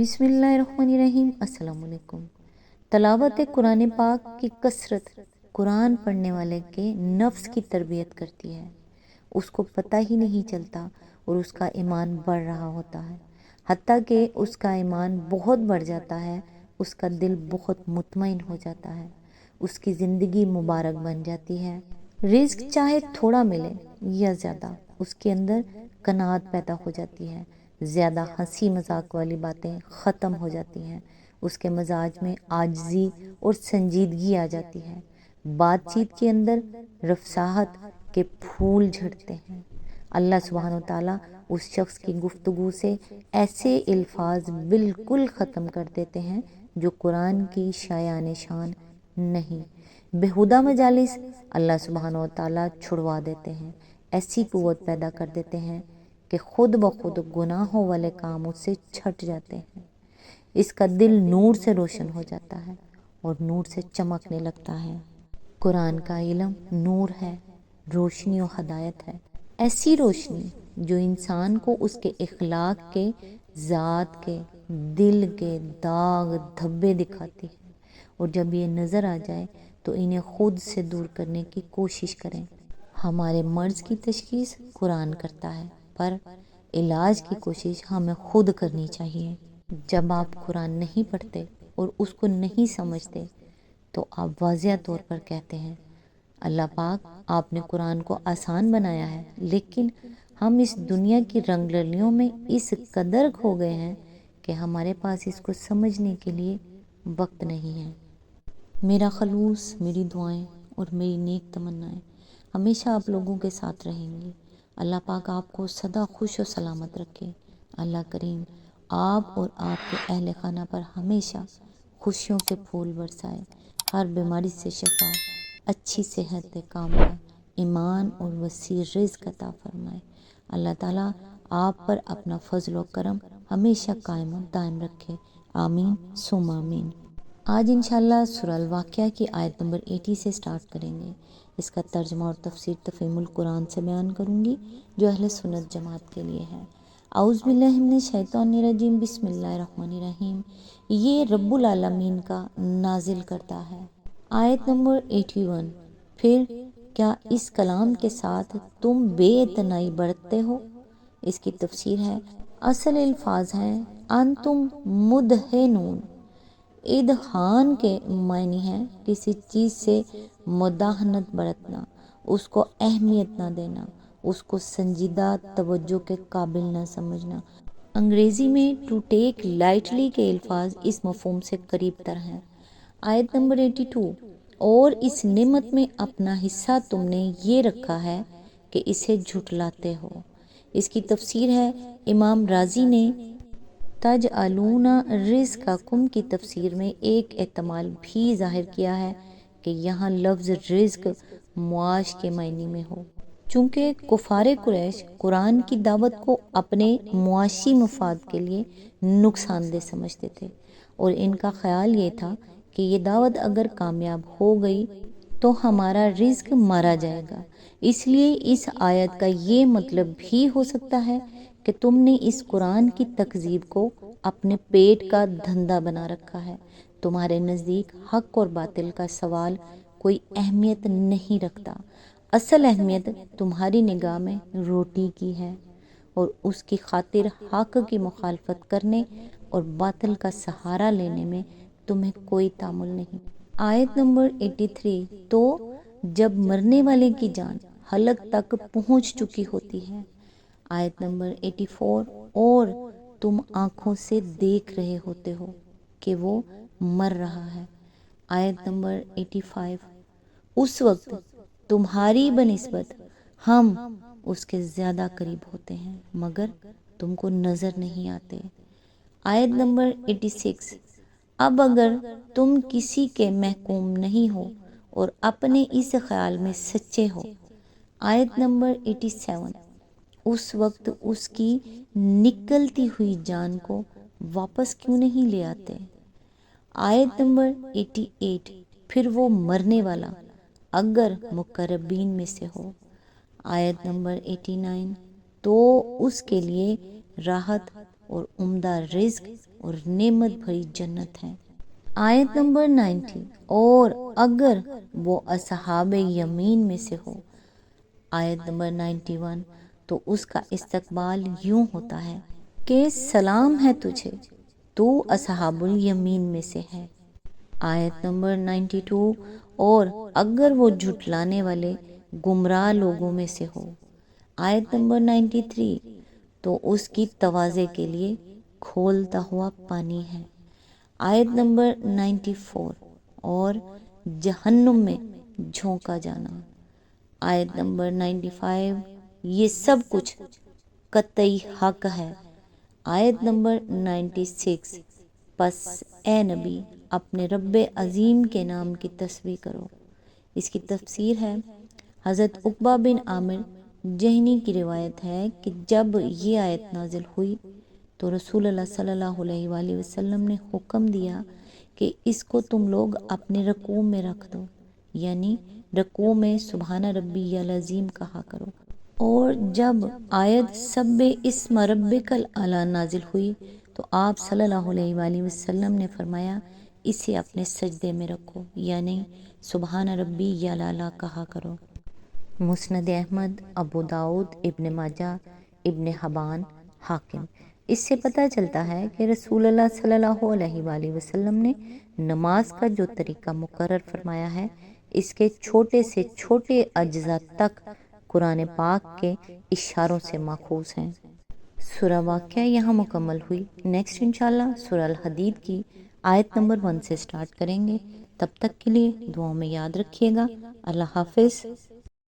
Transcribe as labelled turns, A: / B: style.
A: بسم اللہ الرحمن الرحیم۔ السلام علیکم۔ تلاوت قرآن پاک کی کثرت قرآن پڑھنے والے کے نفس کی تربیت کرتی ہے، اس کو پتہ ہی نہیں چلتا اور اس کا ایمان بڑھ رہا ہوتا ہے، حتیٰ کہ اس کا ایمان بہت بڑھ جاتا ہے، اس کا دل بہت مطمئن ہو جاتا ہے، اس کی زندگی مبارک بن جاتی ہے۔ رزق چاہے تھوڑا ملے یا زیادہ، اس کے اندر قناعت پیدا ہو جاتی ہے، زیادہ ہنسی مذاق والی باتیں ختم ہو جاتی ہیں، اس کے مزاج میں عاجزی اور سنجیدگی آ جاتی ہے، بات چیت کے اندر رفاہت کے پھول جھڑتے ہیں۔ اللہ سبحانہ و تعالیٰ اس شخص کی گفتگو سے ایسے الفاظ بالکل ختم کر دیتے ہیں جو قرآن کی شایان شان نہیں۔ بےہودہ مجالس اللہ سبحانہ و تعالیٰ چھڑوا دیتے ہیں، ایسی قوت پیدا کر دیتے ہیں کہ خود بخود گناہوں والے کام اس سے چھٹ جاتے ہیں۔ اس کا دل نور سے روشن ہو جاتا ہے اور نور سے چمکنے لگتا ہے۔ قرآن کا علم نور ہے، روشنی و ہدایت ہے، ایسی روشنی جو انسان کو اس کے اخلاق کے، ذات کے، دل کے داغ دھبے دکھاتی ہے، اور جب یہ نظر آ جائے تو انہیں خود سے دور کرنے کی کوشش کریں۔ ہمارے مرض کی تشخیص قرآن کرتا ہے، پر علاج کی کوشش ہمیں خود کرنی چاہیے۔ جب آپ قرآن نہیں پڑھتے اور اس کو نہیں سمجھتے تو آپ واضح طور پر کہتے ہیں اللہ پاک آپ نے قرآن کو آسان بنایا ہے، لیکن ہم اس دنیا کی رنگ لڑیوں میں اس قدر کھو گئے ہیں کہ ہمارے پاس اس کو سمجھنے کے لیے وقت نہیں ہے۔ میرا خلوص، میری دعائیں اور میری نیک تمنائیں ہمیشہ آپ لوگوں کے ساتھ رہیں گی۔ اللہ پاک آپ کو سدا خوش و سلامت رکھے۔ اللہ کریم آپ اور آپ کے اہل خانہ پر ہمیشہ خوشیوں کے پھول برسائے، ہر بیماری سے شفا، اچھی صحت کاملہ، ایمان اور وسیع رزق عطا فرمائے۔ اللہ تعالیٰ آپ پر اپنا فضل و کرم ہمیشہ قائم و دائم رکھے، آمین ثم آمین۔ آج انشاءاللہ سورہ الواقعہ کی آیت نمبر 80 سے سٹارٹ کریں گے۔ اس کا ترجمہ اور تفسیر تفہیم القرآن سے بیان کروں گی جو اہل سنت جماعت کے لیے ہے۔ اعوذ باللہ من الشیطان الرجیم، بسم اللہ الرحمن الرحیم۔ یہ رب العالمین کا نازل کرتا ہے۔ آیت نمبر 81۔ پھر کیا اس کلام کے ساتھ تم بے اعتنائی برتتے ہو؟ اس کی تفسیر ہے، اصل الفاظ ہیں انتم مدہنون۔ ادہان کے معنی ہے کسی چیز سے مداہنت برتنا، اس کو اہمیت نہ دینا، اس کو سنجیدہ توجہ کے قابل نہ سمجھنا۔ انگریزی میں ٹو ٹیک لائٹلی کے الفاظ اس مفہوم سے قریب تر ہیں۔ آیت نمبر 82۔ اور اس نعمت میں اپنا حصہ تم نے یہ رکھا ہے کہ اسے جھٹلاتے ہو۔ اس کی تفسیر ہے، امام رازی نے تجعلون رزقکم کی تفسیر میں ایک احتمال بھی ظاہر کیا ہے کہ یہاں لفظ رزق معاش کے معنی میں ہو، چونکہ کفار قریش قرآن کی دعوت کو اپنے معاشی مفاد کے لیے نقصان دہ سمجھتے تھے، اور ان کا خیال یہ تھا کہ یہ دعوت اگر کامیاب ہو گئی تو ہمارا رزق مارا جائے گا۔ اس لیے اس آیت کا یہ مطلب بھی ہو سکتا ہے کہ تم نے اس قرآن کی تکذیب کو اپنے پیٹ کا دھندا بنا رکھا ہے، تمہارے نزدیک حق اور باطل کا سوال کوئی اہمیت نہیں رکھتا، اصل اہمیت تمہاری نگاہ میں روٹی کی ہے، اور اس کی خاطر حق کی مخالفت کرنے اور باطل کا سہارا لینے میں تمہیں کوئی تامل نہیں۔ آیت نمبر 83۔ تو جب مرنے والے کی جان حلق تک پہنچ چکی ہوتی ہے۔ آیت نمبر 84۔ اور تم آنکھوں سے دیکھ رہے ہوتے ہو کہ وہ مر رہا ہے۔ آیت نمبر 85۔ اس وقت تمہاری بنسبت ہم اس کے زیادہ قریب ہوتے ہیں مگر تم کو نظر نہیں آتے۔ آیت نمبر 86۔ اب اگر تم کسی کے محکوم نہیں ہو اور اپنے اس خیال میں سچے ہو۔ آیت نمبر 87۔ اس وقت اس کی نکلتی ہوئی جان کو واپس کیوں نہیں لے آتے؟ آیت نمبر 88۔ پھر وہ مرنے والا اگر مقربین میں سے ہو۔ آیت نمبر 89۔ تو اس کے لیے راحت اور عمدہ رزق اور نعمت بھری جنت ہے۔ آیت نمبر 90، اور اگر وہ اصحاب یمین میں سے ہو۔ آیت نمبر 91، تو اس کا استقبال یوں ہوتا ہے کہ سلام ہے تجھے، تو اصحاب الیمین میں سے ہے۔ آیت نمبر 92، اور اگر وہ جھٹلانے والے گمراہ لوگوں میں سے ہو۔ آیت نمبر 93، تو اس کی تواضع کے لیے کھولتا ہوا پانی ہے۔ آیت نمبر 94، اور جہنم میں جھونکا جانا۔ آیت نمبر 95، یہ سب کچھ قطعی حق ہے۔ آیت نمبر 96، پس اے نبی اپنے رب عظیم کے نام کی تسبیح کرو۔ اس کی تفسیر ہے، حضرت عقبہ بن عامر جہنی کی روایت ہے کہ جب یہ آیت نازل ہوئی تو رسول اللہ صلی اللہ علیہ وآلہ وسلم نے حکم دیا کہ اس کو تم لوگ اپنے رکوع میں رکھ دو، یعنی رکوع میں سبحان ربی العظیم کہا کرو۔ اور جب آیت سبح اسم ربک الاعلی نازل ہوئی تو آپ صلی اللہ علیہ وآلہ وسلم نے فرمایا اسے اپنے سجدے میں رکھو، یعنی سبحان ربی الاعلی کہا کرو۔ مسند احمد، ابو داؤد، ابن ماجہ، ابن حبان، حاکم۔ اس سے پتہ چلتا ہے کہ رسول اللہ صلی اللہ علیہ وآلہ وسلم نے نماز کا جو طریقہ مقرر فرمایا ہے، اس کے چھوٹے سے چھوٹے اجزاء تک قرآن پاک کے اشاروں سے ماخوذ ہیں۔ سورہ واقعہ یہاں مکمل ہوئی۔ نیکسٹ انشاءاللہ سورہ الحدید کی آیت نمبر 1 سے سٹارٹ کریں گے۔ تب تک کے لیے دعاؤں میں یاد رکھیے گا۔ اللہ حافظ۔